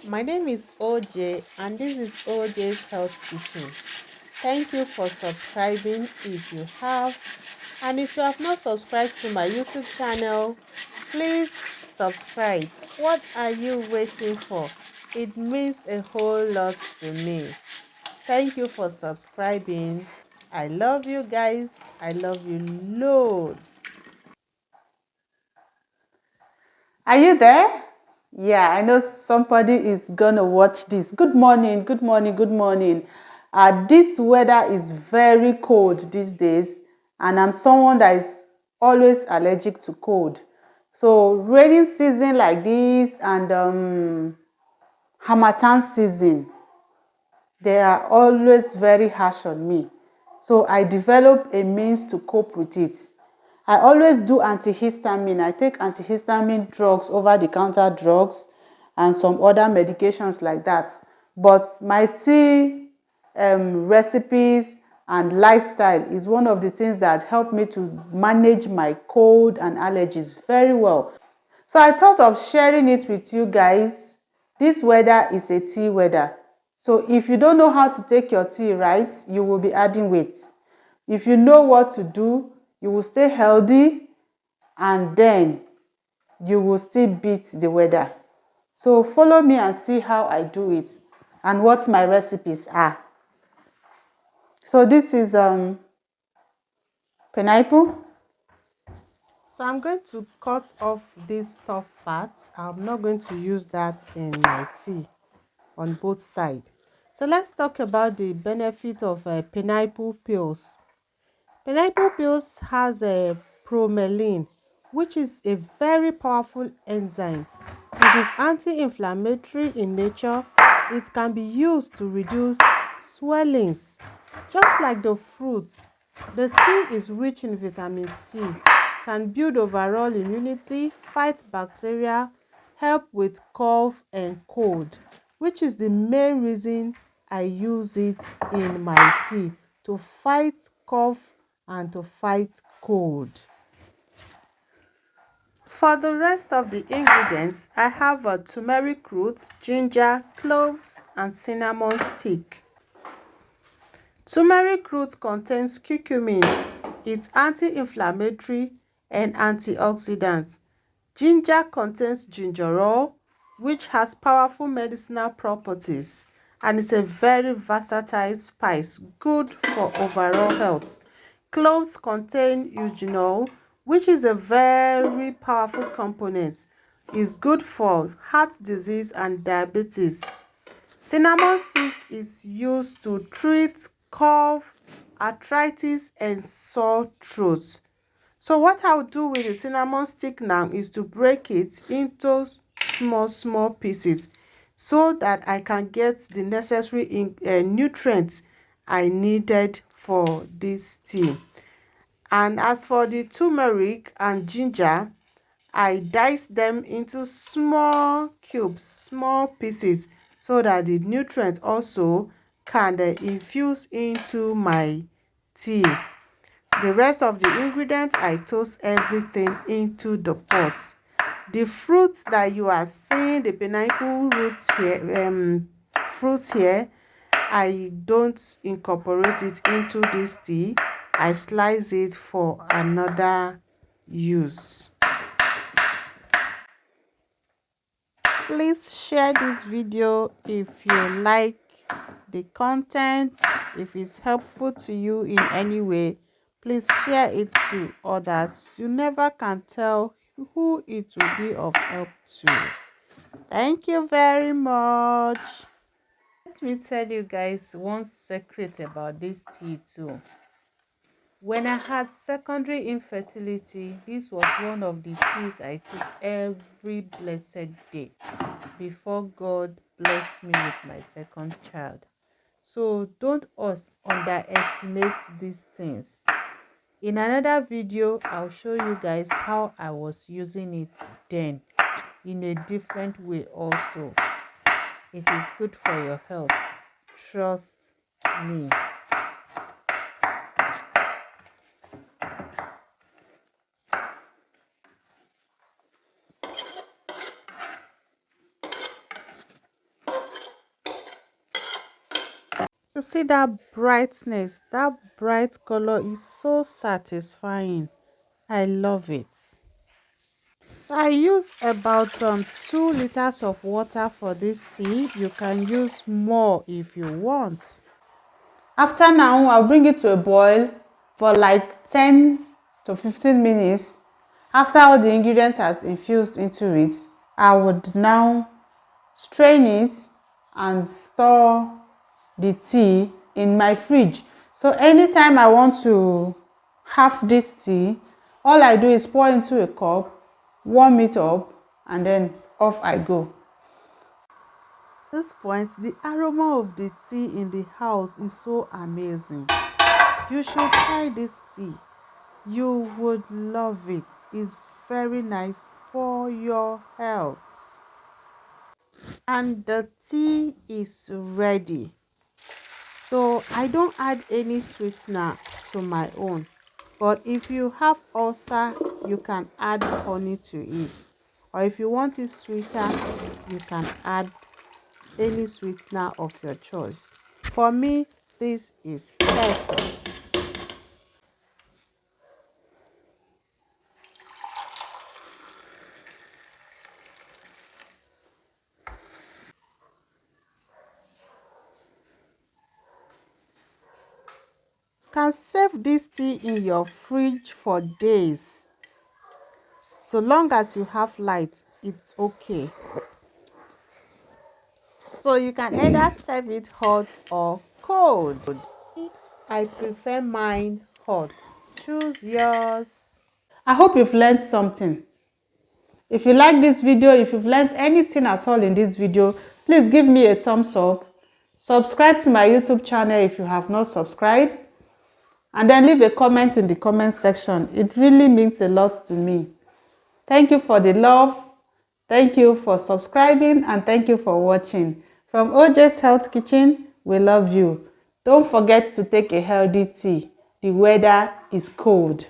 My name is OJ and this is OJ's Health Kitchen. Thank you for subscribing if you have, and if you have not subscribed to my YouTube channel, please subscribe. What are you waiting for? It means a whole lot to me. Thank you for subscribing. I love you guys. I love you loads. Are you there? Yeah, I know somebody is gonna watch this. Good morning, good morning, good morning. This weather is very cold these days, and I'm someone that is always allergic to cold. So raining season like this and harmattan season, they are always very harsh on me. So I develop a means to cope with it. I always do antihistamine. I take antihistamine drugs, over the counter drugs, and some other medications like that. But my tea recipes and lifestyle is one of the things that help me to manage my cold and allergies very well. So I thought of sharing it with you guys. This weather is a tea weather. So if you don't know how to take your tea right, you will be adding weight. If you know what to do, you will stay healthy, and then you will still beat the weather. So follow me and see how I do it and what my recipes are. So this is pineapple. So I'm going to cut off this tough part. I'm not going to use that in my tea on both sides. So let's talk about the benefit of pineapple pills. Pineapple pills has a bromelain, which is a very powerful enzyme. It is anti-inflammatory in nature. It can be used to reduce swellings. Just like the fruits, the skin is rich in vitamin C, can build overall immunity, fight bacteria, help with cough and cold, which is the main reason I use it in my tea, to fight cough and to fight cold. For the rest of the ingredients, I have a turmeric root, ginger, cloves, and cinnamon stick. Turmeric root contains curcumin. It's anti-inflammatory and antioxidant. Ginger contains gingerol, which has powerful medicinal properties, and is a very versatile spice, good for overall health. Cloves contain eugenol, which is a very powerful component. It's good for heart disease and diabetes. Cinnamon stick is used to treat cough, arthritis, and sore throat. So what I'll do with the cinnamon stick now is to break it into small pieces so that I can get the necessary nutrients I needed for this tea. And as for the turmeric and ginger, I dice them into small cubes, small pieces, so that the nutrient also can infuse into my tea. The rest of the ingredients, I toast everything into the pot. The fruits that you are seeing, the pineapple roots here, fruits here, I don't incorporate it into this tea. I slice it for another use. Please share this video if you like the content. If it's helpful to you in any way, please share it to others. You never can tell who it will be of help to. Thank you very much. Let me tell you guys one secret about this tea too. When I had secondary infertility, this was one of the teas I took every blessed day before God blessed me with my second child. So don't underestimate these things. In another video, I'll show you guys how I was using it then in a different way also. It is good for your health. Trust me. see that brightness, that bright color is so satisfying. I love it. So I use about 2 liters of water for this tea. You can use more if you want. After now, I'll bring it to a boil for like 10 to 15 minutes. After all the ingredients has infused into it, I would now strain it and store the tea in my fridge. So anytime I want to have this tea, all I do is pour into a cup, warm it up, and then off I go. At this point, the aroma of the tea in the house is so amazing. You should try this tea. You would love it. It's very nice for your health. And the tea is ready. So I don't add any sweetener to my own. But if you have ulcer, you can add honey to it. Or if you want it sweeter, you can add any sweetener of your choice. For me, this is perfect. You can save this tea in your fridge for days. So long as you have light, it's okay. So you can either serve it hot or cold. I prefer mine hot. Choose yours. I hope you've learned something. If you like this video, if you've learned anything at all in this video, please give me a thumbs up. Subscribe to my YouTube channel if you have not subscribed. And then leave a comment in the comment section. It really means a lot to me. Thank you for the love. Thank you for subscribing and thank you for watching. From OJ's Health Kitchen, we love you. Don't forget to take a healthy tea. The weather is cold.